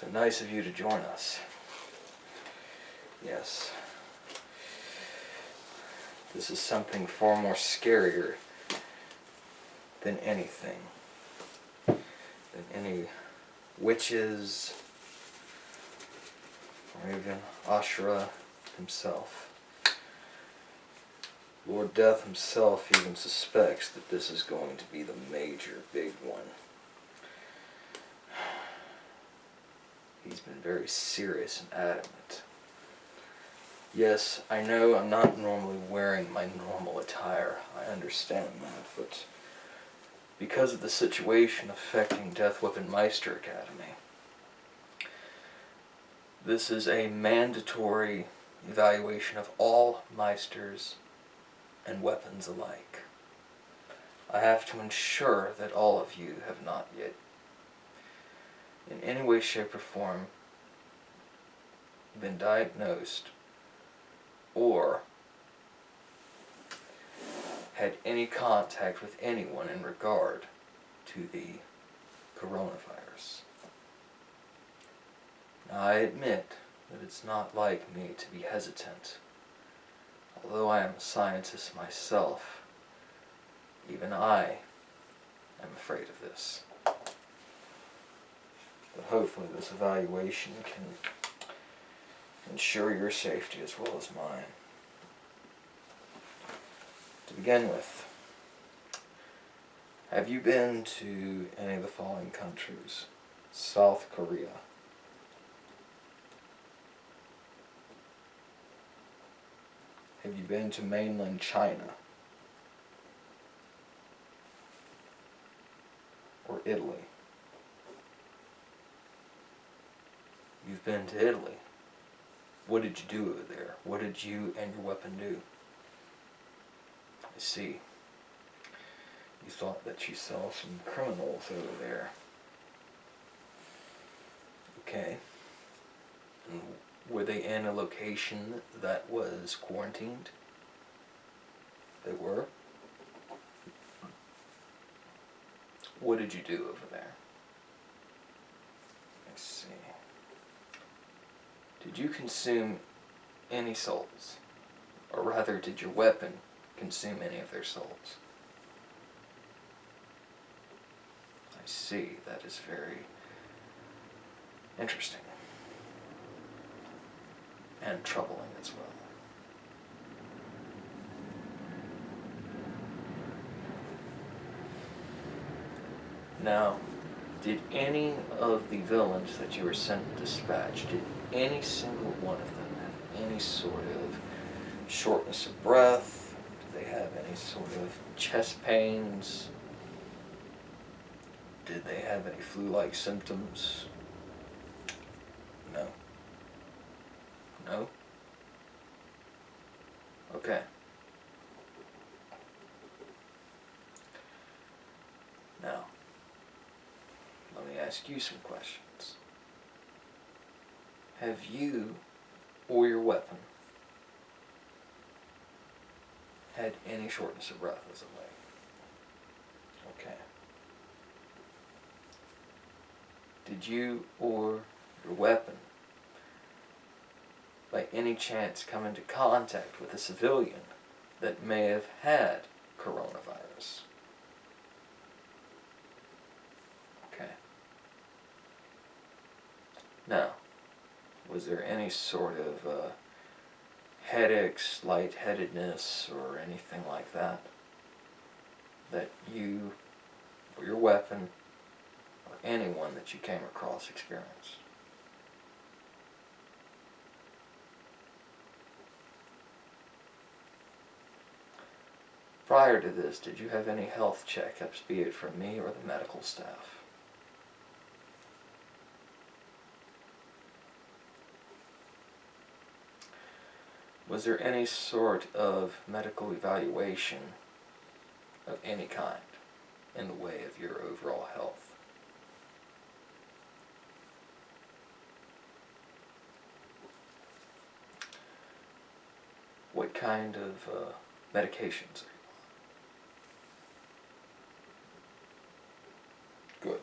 So nice of you to join us. Yes. This is something far more scarier than anything. Than any witches, or even Ashura himself. Lord Death himself even suspects that this is going to be the major, big one. He's been very serious and adamant. Yes, I know I'm not normally wearing my normal attire. I understand that, but because of the situation affecting Death Weapon Meister Academy, this is a mandatory evaluation of all Meisters and weapons alike. I have to ensure that all of you have not yet, in any way, shape, or form, been diagnosed or had any contact with anyone in regard to the coronavirus. Now, I admit that it's not like me to be hesitant. Although I am a scientist myself, even I am afraid of this. But hopefully this evaluation can ensure your safety as well as mine. To begin with, have you been to any of the following countries? South Korea, have you been to mainland China? Or Italy? You've been to Italy. What did you do over there? What did you and your weapon do? I see. You thought that you saw some criminals over there. Okay. And were they in a location that was quarantined? They were? What did you do over there? Let's see. Did you consume any souls? Or rather, did your weapon consume any of their souls? I see. That is very interesting. And troubling as well. Now, did any of the villains that you were sent to dispatch, did any single one of them have any sort of shortness of breath? Did they have any sort of chest pains? Did they have any flu-like symptoms? No. No? Okay. Now, let me ask you some questions. Have you or your weapon had any shortness of breath as of late? Okay. Did you or your weapon by any chance come into contact with a civilian that may have had coronavirus? Okay. Now, was there any sort of headaches, lightheadedness, or anything like that that you or your weapon or anyone that you came across experienced? Prior to this, did you have any health checkups, be it from me or the medical staff? Was there any sort of medical evaluation of any kind in the way of your overall health? What kind of medications are you on?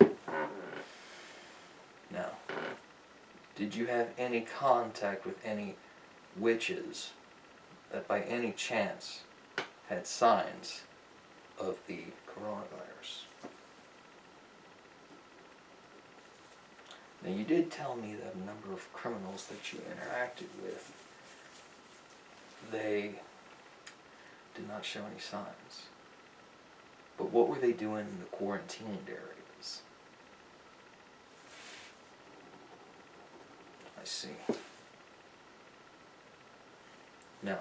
Good. Now, did you have any contact with any witches that by any chance had signs of the coronavirus? Now, you did tell me that a number of criminals that you interacted with, they did not show any signs. But what were they doing in the quarantined areas? I see. Now,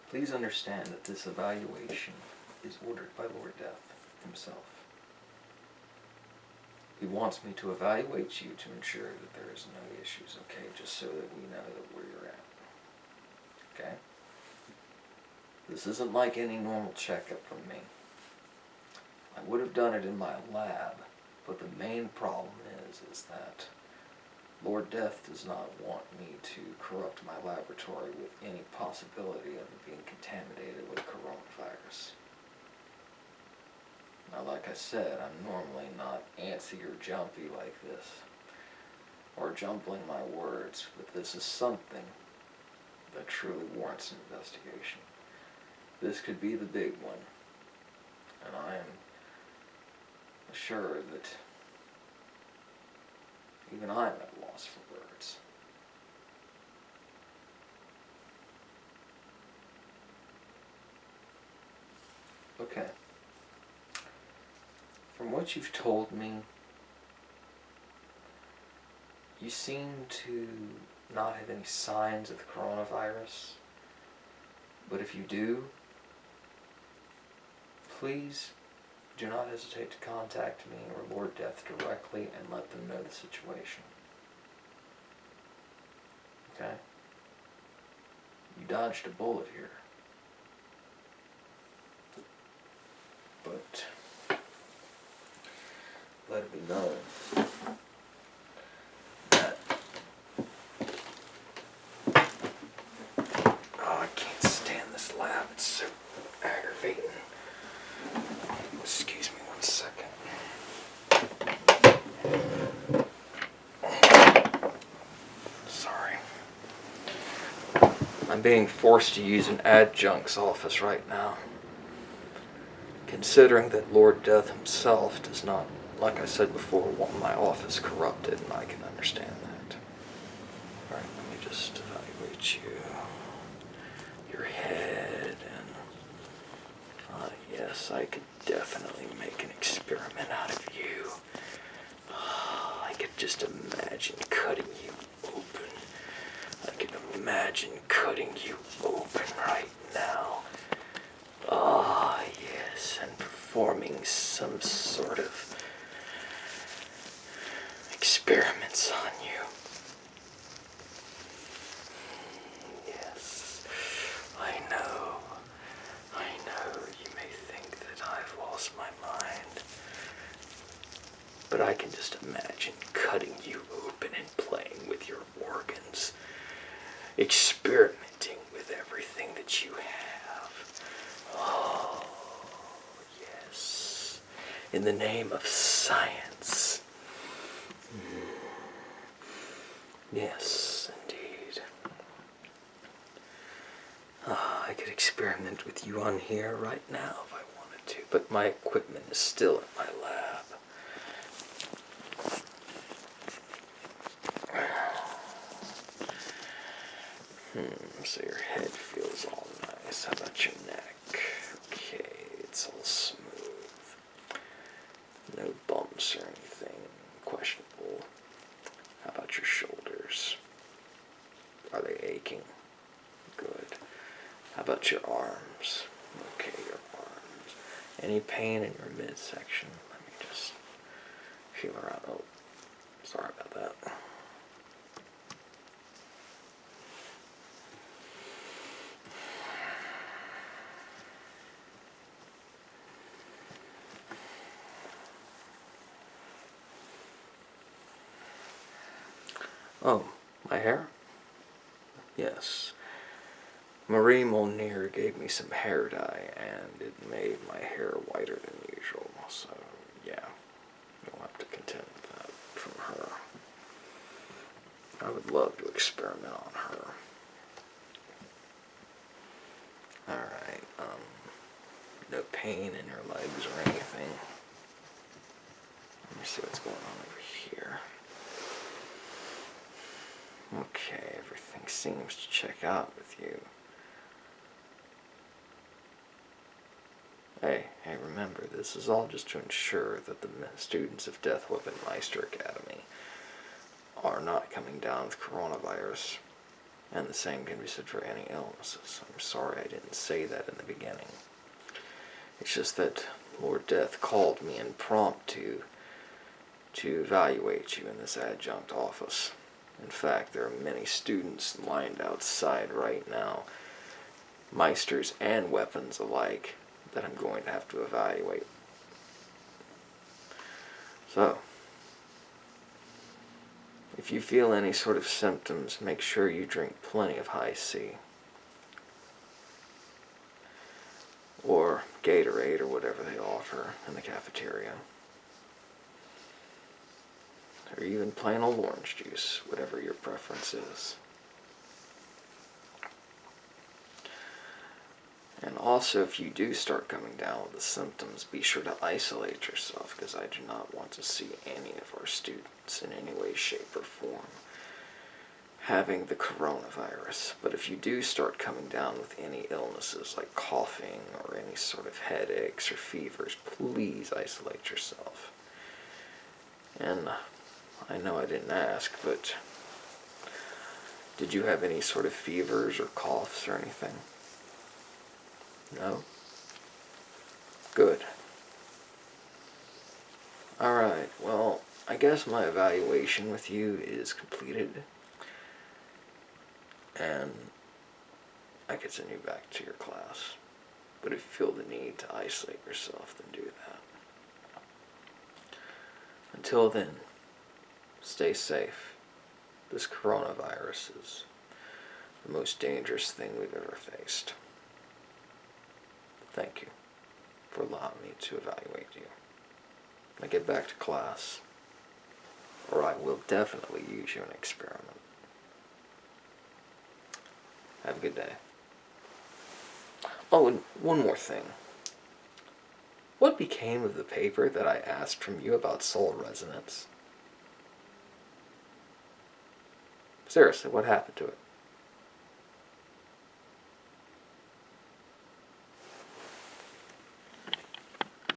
please understand that this evaluation is ordered by Lord Death himself. He wants me to evaluate you to ensure that there is no issues, okay? Just so that we know that where you're at. Okay? This isn't like any normal checkup from me. I would have done it in my lab, but the main problem is that Lord Death does not want me to corrupt my laboratory with any possibility of it being contaminated with coronavirus. Now, like I said, I'm normally not antsy or jumpy like this, or jumbling my words, but this is something that truly warrants an investigation. This could be the big one, and I am assured that even I'm at a loss for words. Okay. From what you've told me, you seem to not have any signs of the coronavirus. But if you do, please do not hesitate to contact me or Lord Death directly and let them know the situation. Okay? You dodged a bullet here. But let it be known that I can't stand this lab. It's so aggravating. Excuse me 1 second. Sorry. I'm being forced to use an adjunct's office right now. Considering that Lord Death himself does not, like I said before, want my office corrupted, and I can understand that. Alright, let me just evaluate you. Your head, and yes, I could definitely make an experiment out of you. I could just imagine cutting you open. I could imagine cutting you open right now. Ah, yes, and performing some sort of experiments on you. Yes, I know, you may think that I've lost my mind, but I can just imagine cutting you open and playing with your organs, experimenting with everything that you have. Oh, yes, in the name of science. Yes, indeed. I could experiment with you on here right now if I wanted to, but my equipment is still in my lab. So your head feels all nice. How about your neck? Okay, it's all smooth. No bumps or anything questionable. How about your shoulders? Are they aching? Good. How about your arms? Okay, your arms. Any pain in your midsection? Let me just feel around. Oh, sorry about that. Oh, my hair? Yes. Marie Molnier gave me some hair dye, and it made my hair whiter than usual, so yeah, you'll have to contend with that. I would love to experiment on her. Alright, no pain in her legs or anything. Let me see what's going on over here. Okay, everything seems to check out with you. Hey, remember, this is all just to ensure that the students of Death Weapon Meister Academy are not coming down with coronavirus. And the same can be said for any illnesses. I'm sorry I didn't say that in the beginning. It's just that Lord Death called me impromptu to evaluate you in this adjunct office. In fact, there are many students lined outside right now, Meisters and weapons alike, that I'm going to have to evaluate. So, if you feel any sort of symptoms, make sure you drink plenty of high C. Or Gatorade or whatever they offer in the cafeteria. Or even plain old orange juice, whatever your preference is. And also, if you do start coming down with the symptoms, be sure to isolate yourself, because I do not want to see any of our students in any way, shape, or form having the coronavirus. But if you do start coming down with any illnesses like coughing or any sort of headaches or fevers, please isolate yourself. And I know I didn't ask, but did you have any sort of fevers or coughs or anything? No? Good. Alright, well, I guess my evaluation with you is completed. And I could send you back to your class. But if you feel the need to isolate yourself, then do that. Until then, stay safe. This coronavirus is the most dangerous thing we've ever faced. Thank you for allowing me to evaluate you. Now get back to class, or I will definitely use you in an experiment. Have a good day. Oh, and one more thing. What became of the paper that I asked from you about soul resonance? Seriously, what happened to it?